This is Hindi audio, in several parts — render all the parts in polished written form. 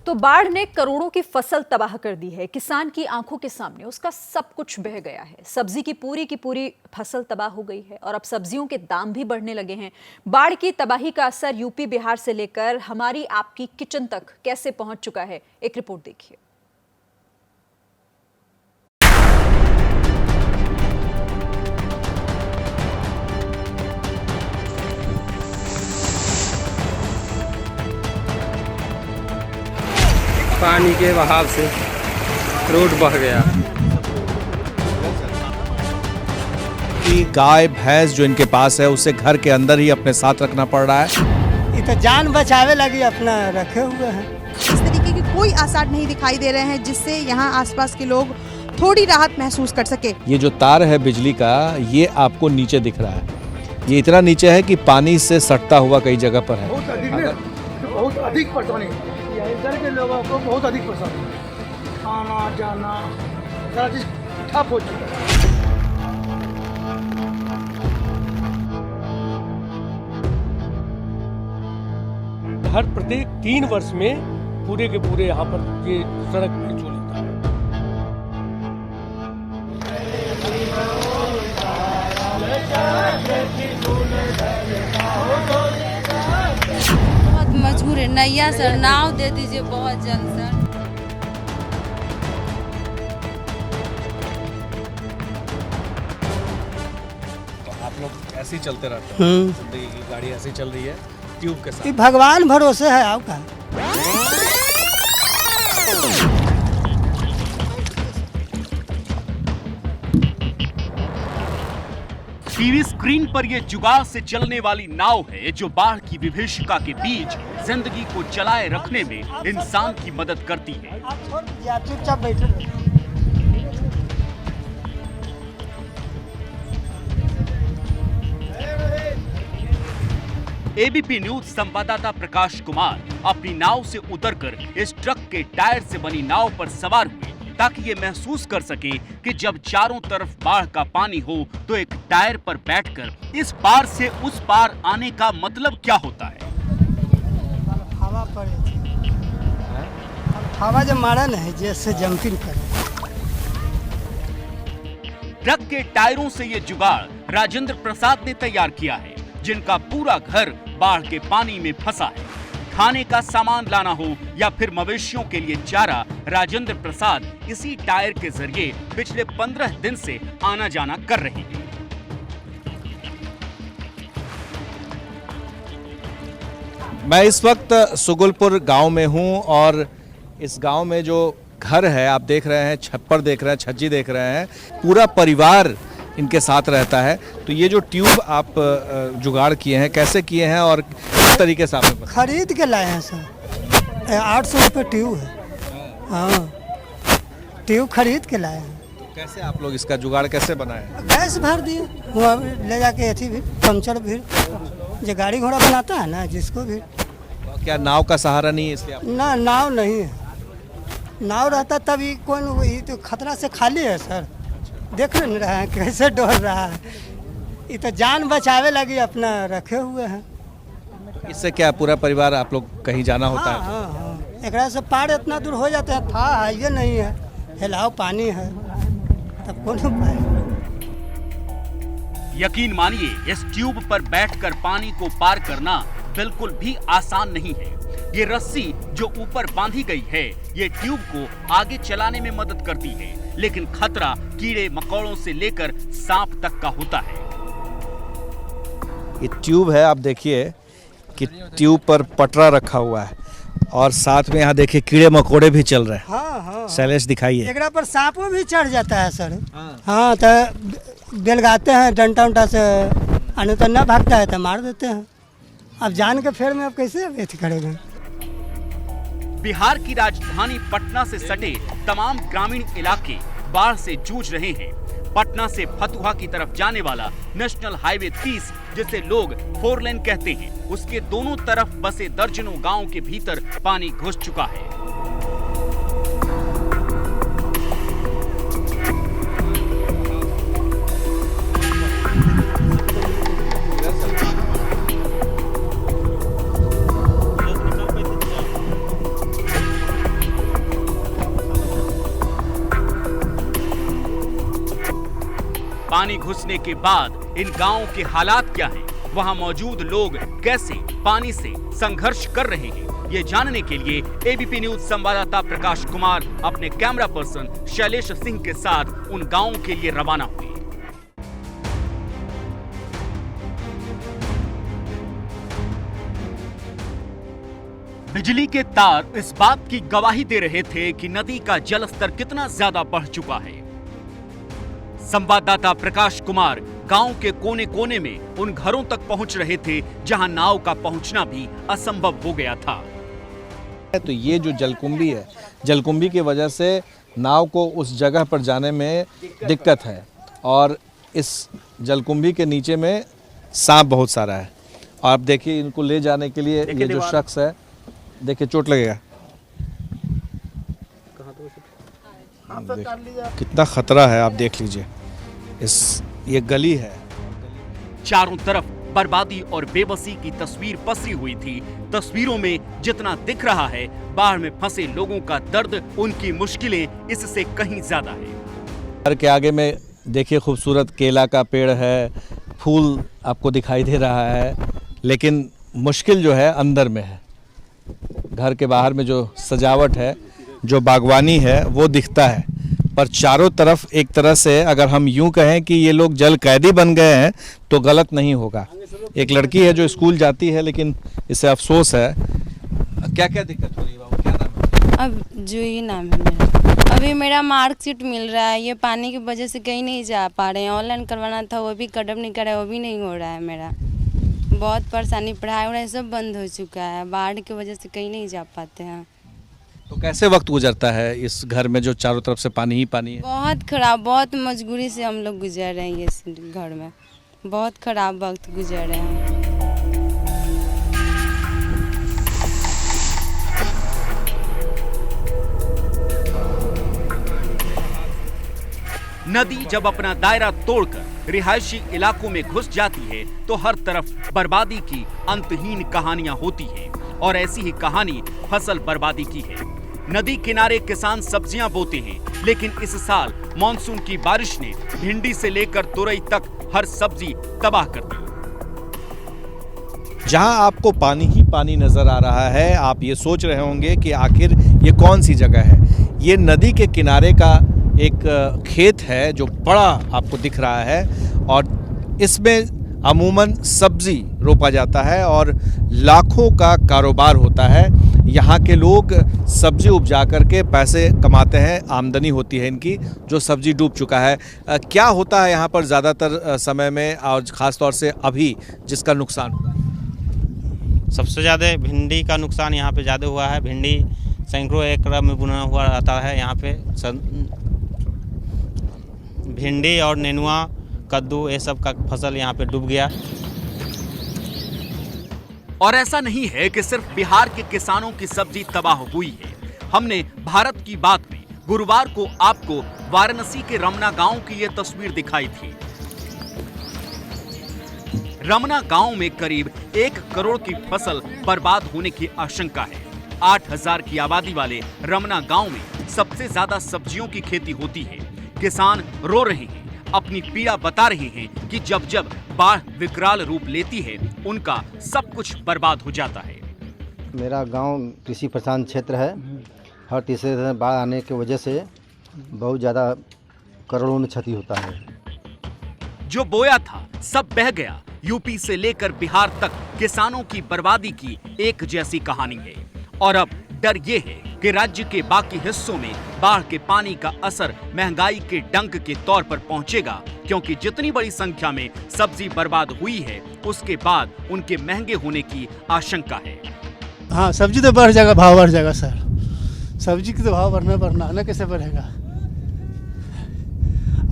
तो बाढ़ ने करोड़ों की फसल तबाह कर दी है। किसान की आंखों के सामने उसका सब कुछ बह गया है। सब्जी की पूरी फसल तबाह हो गई है और अब सब्जियों के दाम भी बढ़ने लगे हैं। बाढ़ की तबाही का असर यूपी बिहार से लेकर हमारी आपकी किचन तक कैसे पहुंच चुका है, एक रिपोर्ट देखिए। पानी के बहाव से रोड बह गया। कि गाय भैंस जो इनके पास है उसे घर के अंदर ही अपने साथ रखना पड़ रहा है। ये तो जान बचावे लगी अपना रखे हुए हैं। इस तरीके के कोई आसार नहीं दिखाई दे रहे हैं जिससे यहाँ आसपास के लोग थोड़ी राहत महसूस कर सके। ये जो तार है बिजली का, ये आपको नीचे दिख रहा है। ये इतना नीचे है कि पानी से सटता हुआ कई जगह पर है। बहुत अधिक परेशानी इधर के लोगों को बहुत अधिक परेशानी, आना जाना सारा चीज ठप हो चुका है। हर प्रत्येक 3 वर्ष में पूरे के पूरे यहाँ पर ये सड़क जो लेता है। बहुत मजबूर है। नैया सर, नाव दे दीजिए बहुत जल्द सर। तो आप लोग ऐसे ही चलते रहते हैं, जिंदगी की गाड़ी ऐसे ही चल रही है ट्यूब के साथ। ये भगवान भरोसे है आपका। टीवी स्क्रीन पर ये जुगाड़ से चलने वाली नाव है जो बाढ़ की विभीषिका के बीच जिंदगी को चलाए रखने में इंसान की मदद करती है। चुपचाप बैठे। एबीपी न्यूज संवाददाता प्रकाश कुमार अपनी नाव से उतरकर इस ट्रक के टायर से बनी नाव पर सवार हुए ताकि ये महसूस कर सके कि जब चारों तरफ बाढ़ का पानी हो तो एक टायर पर बैठकर इस पार से उस पार आने का मतलब क्या होता है। हवा पड़े, हवा जब मारा नहीं जैसे जंपिंग करे। ट्रक के टायरों से ये जुगाड़ राजेंद्र प्रसाद ने तैयार किया है, जिनका पूरा घर बाढ़ के पानी में फंसा है। खाने का सामान लाना हो या फिर मवेशियों के लिए चारा, राजेंद्र प्रसाद इसी टायर के जरिए पिछले 15 दिन से आना जाना कर रहे हैं। मैं इस वक्त सुगुलपुर गांव में हूं और इस गांव में जो घर है आप देख रहे हैं, छप्पर देख रहे हैं, छज्जी देख रहे हैं, पूरा परिवार इनके साथ रहता है। तो ये जो ट्यूब आप जुगाड़ किए हैं, कैसे किए हैं और किस तरीके से आपने खरीद के लाए हैं सर। 800 रुपये ट्यूब है। हाँ, ट्यूब खरीद के लाए हैं। तो कैसे आप लोग इसका जुगाड़ कैसे बनाए? गैस भर दिए, वहाँ ले जाके अथी भी पंचर भी जो गाड़ी घोड़ा बनाता है ना जिसको भी। तो क्या नाव का सहारा नहीं है इसलिए आप? ना, नाव नहीं है। नाव रहता तभी कोई तो खतरा से खाली है सर। देख नहीं रहा है कैसे डर रहा है। ये तो जान बचावे लगी अपना रखे हुए हैं। इससे क्या पूरा परिवार आप लोग कहीं जाना होता है? हाँ। एक से पार इतना दूर हो जाता है, था हाईवे नहीं है, हिलाव पानी है, तब कौन उपाय? यकीन मानिए इस ट्यूब पर बैठकर पानी को पार करना बिल्कुल भी आसान नहीं है। ये रस्सी जो ऊपर बांधी गई है ये ट्यूब को आगे चलाने में मदद करती है, लेकिन खतरा कीड़े मकोड़ों से लेकर सांप तक का होता है। ये ट्यूब है, आप देखिए कि ट्यूब पर पटरा रखा हुआ है और साथ में यहाँ देखिए कीड़े मकोड़े भी चल रहे हैं। हाँ। शैलेश दिखाइए। एकरा पर सांपों भी चढ़ जाता है सर। हाँ, तो बेलगाते हैं डंटा उंटा से, आने तो न भागता है तो मार देते हैं। अब जान के फेर में अब कैसे अथी करेंगे। बिहार की राजधानी पटना से सटे तमाम ग्रामीण इलाके बाढ़ से जूझ रहे हैं। पटना से फतुहा की तरफ जाने वाला नेशनल हाईवे 30, जिसे लोग 4 लेन कहते हैं, उसके दोनों तरफ बसे दर्जनों गांव के भीतर पानी घुस चुका है। पानी घुसने के बाद इन गांवों के हालात क्या हैं? वहां मौजूद लोग कैसे पानी से संघर्ष कर रहे हैं, ये जानने के लिए एबीपी न्यूज संवाददाता प्रकाश कुमार अपने कैमरा पर्सन शैलेश सिंह के साथ उन गांवों के लिए रवाना हुए। बिजली के तार इस बात की गवाही दे रहे थे कि नदी का जलस्तर कितना ज्यादा बढ़ चुका है। संवाददाता प्रकाश कुमार गांव के कोने कोने में उन घरों तक पहुंच रहे थे जहां नाव का पहुंचना भी असंभव हो गया था। तो ये जो जलकुंभी है, जलकुंभी की वजह से नाव को उस जगह पर जाने में दिक्कत है और इस जलकुंभी के नीचे में सांप बहुत सारा है। और आप देखिए इनको ले जाने के लिए ये जो शख्स है, देखिए चोट लगेगा। कितना खतरा है आप देख लीजिए। ये गली है, चारों तरफ बर्बादी और बेबसी की तस्वीर पसरी हुई थी। तस्वीरों में जितना दिख रहा है बाढ़ में फंसे लोगों का दर्द, उनकी मुश्किलें इससे कहीं ज्यादा है। घर के आगे में देखिए खूबसूरत केला का पेड़ है, फूल आपको दिखाई दे रहा है, लेकिन मुश्किल जो है अंदर में है। घर के बाहर में जो सजावट है, जो बागवानी है, वो दिखता है, पर चारों तरफ एक तरह से अगर हम यूं कहें कि ये लोग जल कैदी बन गए हैं तो गलत नहीं होगा। एक लड़की है जो स्कूल जाती है, लेकिन इसे अफसोस है। क्या क्या दिक्कत हो रही है बाबू, क्या नाम है? अब जूही नाम है मेरा। अभी मेरा मार्कशीट मिल रहा है, ये पानी की वजह से कहीं नहीं जा पा रहे हैं। ऑनलाइन करवाना था, वो भी कदम नहीं करा, वो भी नहीं हो रहा है मेरा। बहुत परेशानी, पढ़ाई वढ़ाई सब बंद हो चुका है, बाढ़ की वजह से कहीं नहीं जा पाते हैं। तो कैसे वक्त गुजरता है इस घर में जो चारों तरफ से पानी ही पानी है? बहुत खराब, बहुत मजबूरी से हम लोग गुजर रहे हैं इस घर में। बहुत खराब वक्त गुजर रहे हैं। नदी जब अपना दायरा तोड़कर रिहायशी इलाकों में घुस जाती है तो हर तरफ बर्बादी की अंतहीन कहानियां होती हैं और ऐसी ही कहानी फसल बर्बादी की है। नदी किनारे किसान सब्जियां बोते हैं, लेकिन इस साल मॉनसून की बारिश ने भिंडी से लेकर तुरई तक हर सब्जी तबाह कर दी। जहां आपको पानी ही पानी नजर आ रहा है, आप ये सोच रहे होंगे कि आखिर ये कौन सी जगह है। ये नदी के किनारे का एक खेत है जो बड़ा आपको दिख रहा है और इसमें अमूमन सब्जी रोपा जाता है और लाखों का कारोबार होता है। यहाँ के लोग सब्जी उपजा करके पैसे कमाते हैं, आमदनी होती है इनकी, जो सब्जी डूब चुका है। क्या होता है यहाँ पर ज़्यादातर समय में और ख़ास तौर से अभी जिसका नुकसान हुआ? सबसे ज़्यादा भिंडी का नुकसान यहाँ पे ज़्यादा हुआ है। भिंडी सैकड़ों एकड़ में बुना हुआ रहता है यहाँ पे। भिंडी और नेनुआ, कद्दू, ये सब का फसल यहाँ पे डूब गया। और ऐसा नहीं है कि सिर्फ बिहार के किसानों की सब्जी तबाह हुई है। हमने भारत की बात में गुरुवार को आपको वाराणसी के रमना गांव की ये तस्वीर दिखाई थी। रमना गांव में करीब 1 करोड़ की फसल बर्बाद होने की आशंका है। 8000 की आबादी वाले रमना गांव में सबसे ज्यादा सब्जियों की खेती होती है। किसान रो रहे हैं, अपनी पीड़ा बता रहे हैं कि जब जब बाढ़ विकराल रूप लेती है उनका सब कुछ बर्बाद हो जाता है। मेरा गांव कृषि प्रधान क्षेत्र है। हर तीसरे दिन बाढ़ आने की वजह से बहुत ज़्यादा करोड़ों में क्षति होता है। जो बोया था सब बह गया। यूपी से लेकर बिहार तक किसानों की बर्बादी की एक जैसी कहानी है और अब डर ये है कि राज्य के बाकी हिस्सों में बाढ़ के पानी का असर महंगाई के डंक के तौर पर पहुंचेगा, क्योंकि जितनी बड़ी संख्या में सब्जी बर्बाद हुई है उसके बाद उनके महंगे होने की आशंका है। हाँ, सब्जी तो बढ़ जाएगा, भाव बढ़ जाएगा सर। सब्जी की तो भाव बढ़ना ना, कैसे बढ़ेगा?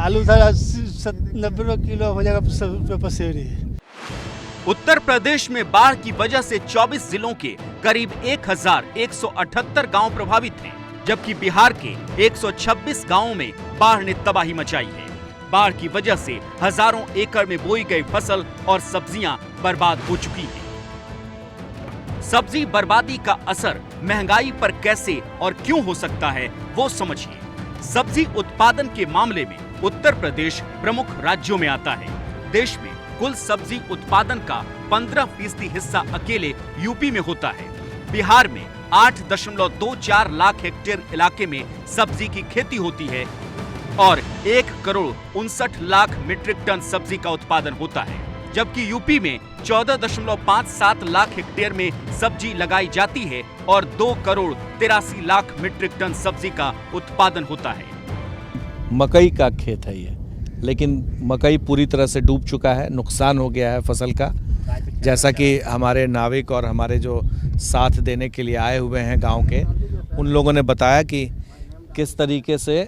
आलू था 90 रुपये किलो, हो जाएगा 100 रुपये पसेरी। उत्तर प्रदेश में बाढ़ की वजह से 24 जिलों के करीब 1178 गांव प्रभावित हैं, जबकि बिहार के 126 गांवों में बाढ़ ने तबाही मचाई है। बाढ़ की वजह से हजारों एकड़ में बोई गई फसल और सब्जियां बर्बाद हो चुकी हैं। सब्जी बर्बादी का असर महंगाई पर कैसे और क्यों हो सकता है, वो समझिए। सब्जी उत्पादन के मामले में उत्तर प्रदेश प्रमुख राज्यों में आता है। देश में कुल सब्जी उत्पादन का 15% हिस्सा अकेले यूपी में होता है। बिहार में 8.24 लाख हेक्टेयर इलाके में सब्जी की खेती होती है और 1.59 करोड़ मीट्रिक टन सब्जी का उत्पादन होता है, जबकि यूपी में 14.57 लाख हेक्टेयर में सब्जी लगाई जाती है और 2.83 करोड़ मीट्रिक टन सब्जी का उत्पादन होता है। मकई का खेत है ये, लेकिन मकई पूरी तरह से डूब चुका है, नुकसान हो गया है फसल का। जैसा कि हमारे नाविक और हमारे जो साथ देने के लिए आए हुए हैं गांव के, उन लोगों ने बताया कि किस तरीके से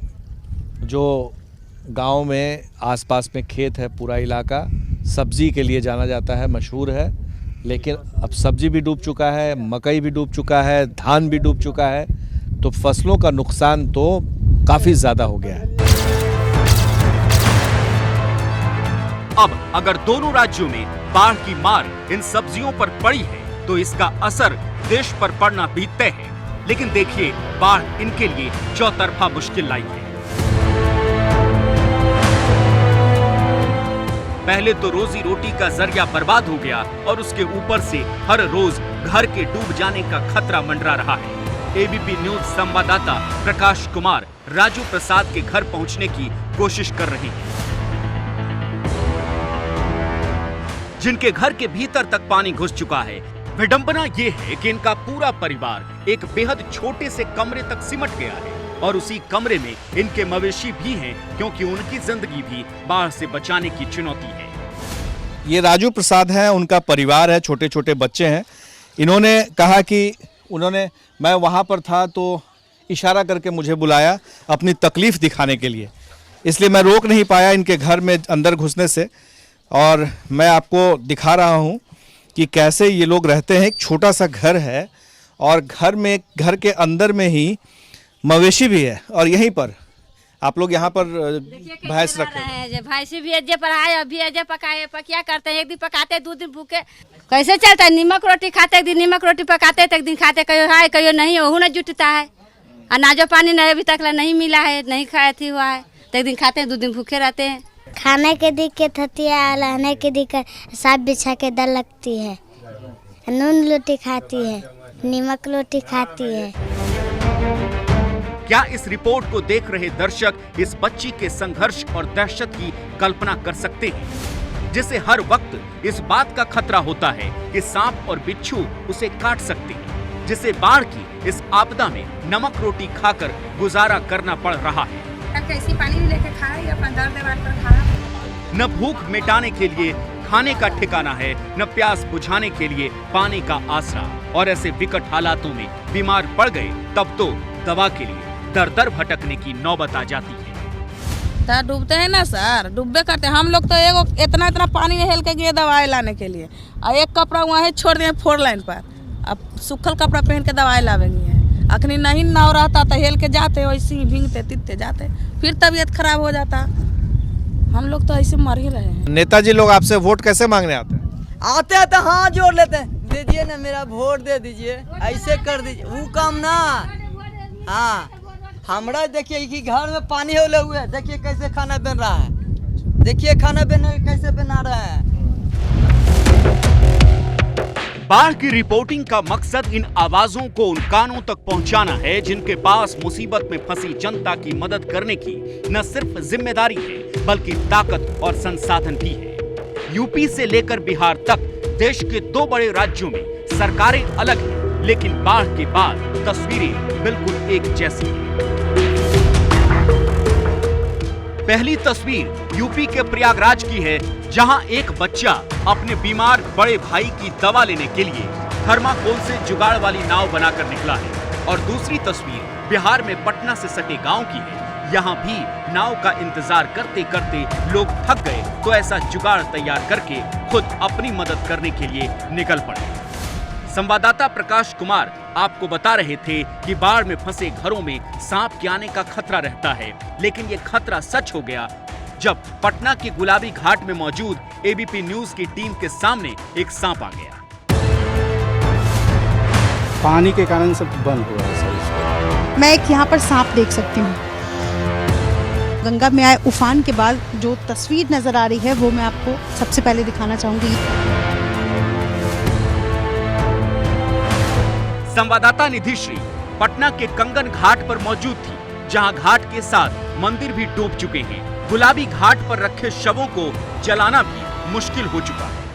जो गांव में आसपास में खेत है, पूरा इलाका सब्जी के लिए जाना जाता है, मशहूर है, लेकिन अब सब्जी भी डूब चुका है, मकई भी डूब चुका है, धान भी डूब चुका है, तो फसलों का नुकसान तो काफ़ी ज़्यादा हो गया है। अब अगर दोनों राज्यों में बाढ़ की मार इन सब्जियों पर पड़ी है तो इसका असर देश पर पड़ना भी तय है। लेकिन देखिए, बाढ़ इनके लिए चौतरफा मुश्किल लाई है। पहले तो रोजी रोटी का जरिया बर्बाद हो गया और उसके ऊपर से हर रोज घर के डूब जाने का खतरा मंडरा रहा है। एबीपी न्यूज संवाददाता प्रकाश कुमार राजू प्रसाद के घर पहुंचने की कोशिश कर रहे हैं, जिनके घर के भीतर तक पानी घुस चुका है। विडंबना ये है कि इनका पूरा परिवार एक बेहद छोटे से कमरे तक सिमट गया है और उसी कमरे में इनके मवेशी भी हैं, क्योंकि उनकी जिंदगी भी बाढ़ से बचाने की चुनौती है। ये राजू प्रसाद हैं, उनका परिवार है, छोटे छोटे बच्चे हैं। इन्होंने कहा कि मैं वहाँ पर था तो इशारा करके मुझे बुलाया अपनी तकलीफ दिखाने के लिए, इसलिए मैं रोक नहीं पाया इनके घर में अंदर घुसने से। और मैं आपको दिखा रहा हूँ कि कैसे ये लोग रहते हैं। एक छोटा सा घर है और घर के अंदर में ही मवेशी भी है और यहीं पर आप लोग यहाँ पर भैंस रखे हैं। भैंस भी अजे पर आए, अभी अजे पकाए, पकिया करते हैं, एक दिन पकाते 2 दिन भूखे कैसे चलता है। नीमक रोटी खाते, एक दिन नीमक रोटी पकाते तो एक दिन खाते, कहियो हाय कहियो नहीं, वहू न जुटता है। अनाजो पानी नहीं अभी तक नहीं मिला है, नहीं खाया थी हुआ है, तो एक दिन खाते हैं 2 दिन भूखे रहते हैं। खाने के दिक्कत होती है, रहने की दिक्कत, साफ बिछा के डर लगती है। नून रोटी खाती है, नीमक रोटी खाती है। क्या इस रिपोर्ट को देख रहे दर्शक इस बच्ची के संघर्ष और दहशत की कल्पना कर सकते हैं, जिसे हर वक्त इस बात का खतरा होता है कि सांप और बिच्छू उसे काट सकते हैं, जिसे बाढ़ की इस आपदा में नमक रोटी खाकर गुजारा करना पड़ रहा है। कैसी पानी लेके खा रहा है, अपना दर्द बांट कर खा रहा है। न भूख मिटाने के लिए खाने का ठिकाना है, न प्यास बुझाने के लिए पानी का आसरा। और ऐसे विकट हालातों में बीमार पड़ गए तब तो दवा के लिए दर दर भटकने की नौबत आ जाती है। डूबते हैं ना सर, डूबे करते हैं हम लोग तो एगो इतना पानी में हेल के गए दवाई लाने के लिए, और एक कपड़ा वहाँ छोड़ दिए 4 लाइन पर। अब सूखल कपड़ा पहन के दवाई लावेंगे। अखनी नहीं नाव रहता तो हेल के जाते, वैसे ही भींगते तितते जाते, फिर तबीयत खराब हो जाता। हम लोग तो ऐसे मर ही रहे हैं। नेताजी लोग आपसे वोट कैसे मांगने आते हैं? आते हैं तो हाथ जोड़ लेते हैं, दीजिए ना मेरा वोट दे दीजिए, ऐसे कर दीजिए, वो काम ना। हाँ, हमरा देखिए कि घर में पानी होले हुए, देखिए कैसे खाना बन रहा है, देखिए खाना कैसे बना रहा है। बाढ़ की रिपोर्टिंग का मकसद इन आवाजों को उन कानों तक पहुंचाना है जिनके पास मुसीबत में फंसी जनता की मदद करने की न सिर्फ जिम्मेदारी है बल्कि ताकत और संसाधन भी है। यूपी से लेकर बिहार तक देश के 2 बड़े राज्यों में सरकारें अलग हैं, लेकिन बाढ़ के बाद तस्वीरें बिल्कुल एक जैसी हैं। पहली तस्वीर यूपी के प्रयागराज की है, जहां एक बच्चा अपने बीमार बड़े भाई की दवा लेने के लिए थर्माकोल से जुगाड़ वाली नाव बनाकर निकला है। और दूसरी तस्वीर बिहार में पटना से सटे गांव की है। यहाँ भी नाव का इंतजार करते करते लोग थक गए तो ऐसा जुगाड़ तैयार करके खुद अपनी मदद करने के लिए निकल पड़े। संवाददाता प्रकाश कुमार आपको बता रहे थे कि बाढ़ में फंसे घरों में सांप के आने का खतरा रहता है, लेकिन ये खतरा सच हो गया जब पटना के गुलाबी घाट में मौजूद एबीपी न्यूज की टीम के सामने एक सांप आ गया। पानी के कारण सब बंद हुआ है सर। मैं एक यहाँ पर सांप देख सकती हूँ। गंगा में आए उफान के बाद जो तस्वीर नजर आ रही है वो मैं आपको सबसे पहले दिखाना चाहूंगी। संवाददाता निधि श्री पटना के कंगन घाट पर मौजूद थी, जहां घाट के साथ मंदिर भी डूब चुके हैं। गुलाबी घाट पर रखे शवों को जलाना भी मुश्किल हो चुका है।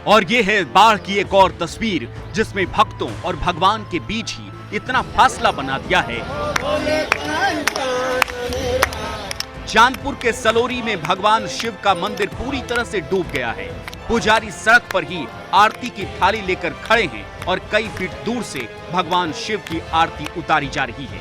और ये है बाढ़ की एक और तस्वीर, जिसमें भक्तों और भगवान के बीच ही इतना फासला बना दिया है। चांदपुर के सलोरी में भगवान शिव का मंदिर पूरी तरह से डूब गया है। पुजारी सड़क पर ही आरती की थाली लेकर खड़े हैं और कई फीट दूर से भगवान शिव की आरती उतारी जा रही है।